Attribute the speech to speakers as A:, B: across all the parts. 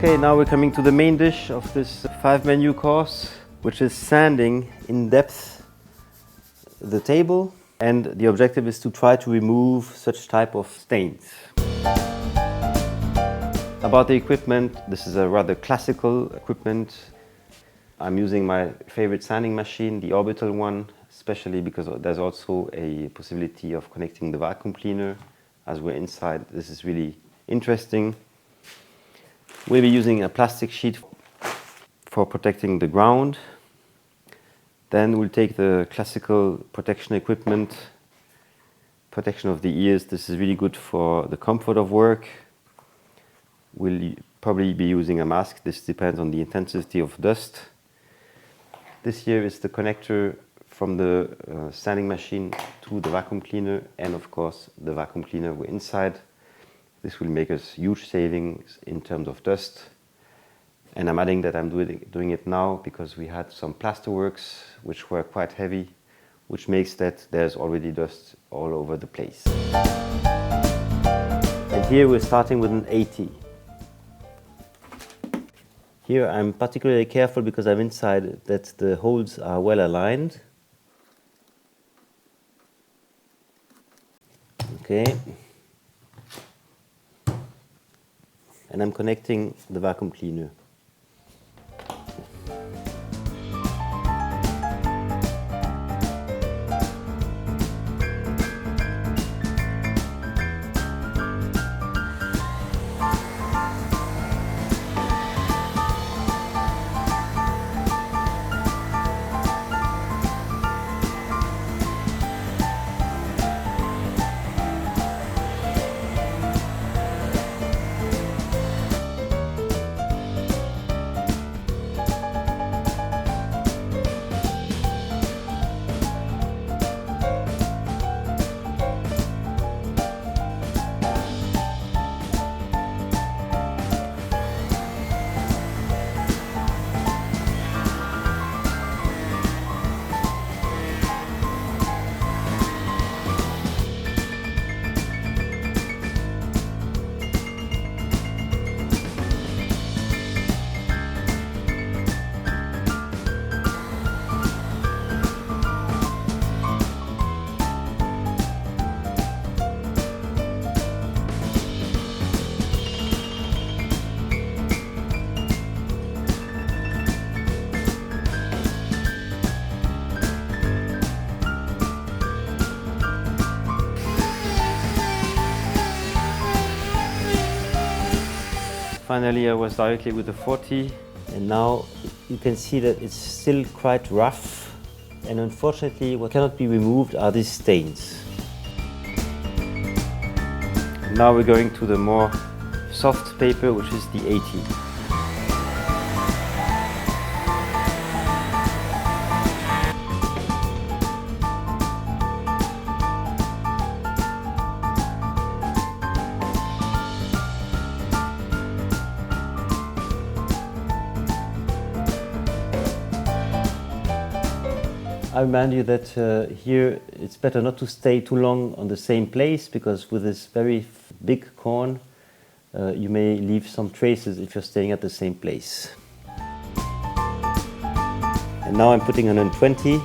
A: Okay, now we're coming to the main dish of this 5-menu course, which is sanding in depth the table, and the objective is to try to remove such type of stains. About the equipment, this is a rather classical equipment. I'm using my favorite sanding machine, the Orbital one, especially because there's also a possibility of connecting the vacuum cleaner as we're inside. This is really interesting. We'll be using a plastic sheet for protecting the ground. Then we'll take the classical protection equipment, protection of the ears. This is really good for the comfort of work. We'll probably be using a mask. This depends on the intensity of dust. This here is the connector from the sanding machine to the vacuum cleaner, and of course the vacuum cleaner we're inside. This will make us huge savings in terms of dust. And I'm adding that I'm doing it now because we had some plaster works which were quite heavy, which makes that there's already dust all over the place. And here we're starting with an 80. Here I'm particularly careful because I'm inside that the holes are well aligned. Okay. And I'm connecting the vacuum cleaner. Finally, I was directly with the 40, and now you can see that it's still quite rough, and unfortunately what cannot be removed are these stains. And now we're going to the more soft paper, which is the 80. I remind you that here it's better not to stay too long on the same place, because with this very big corn you may leave some traces if you're staying at the same place. And now I'm putting 120.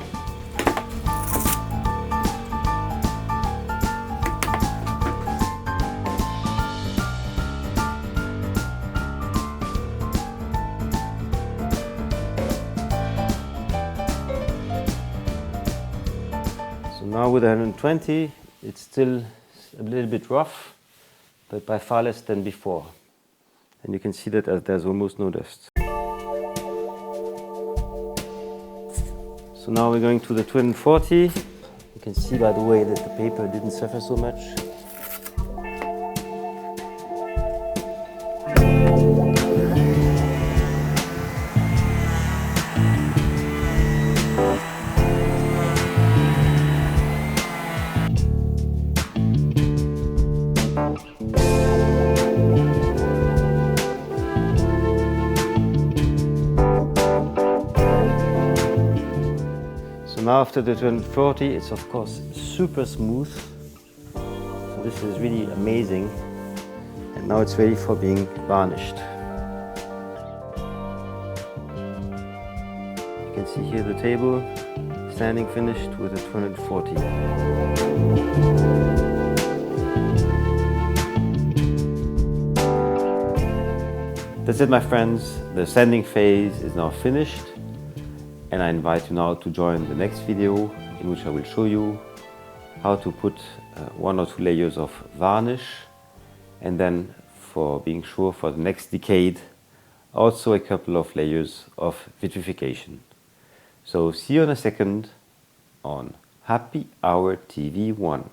A: Now with 120, it's still a little bit rough, but by far less than before. And you can see that there's almost no dust. So now we're going to the 240. You can see by the way that the paper didn't suffer so much. Now after the 240, it's of course super smooth. So this is really amazing. And now it's ready for being varnished. can see here the table, sanding finished with a 240. That's it, my friends. The sanding phase is now finished, and I invite you now to join the next video in which I will show you how to put 1 or 2 layers of varnish, and then, for being sure for the next decade, also a couple of layers of vitrification. So see you in a second on Happy Hour TV 1.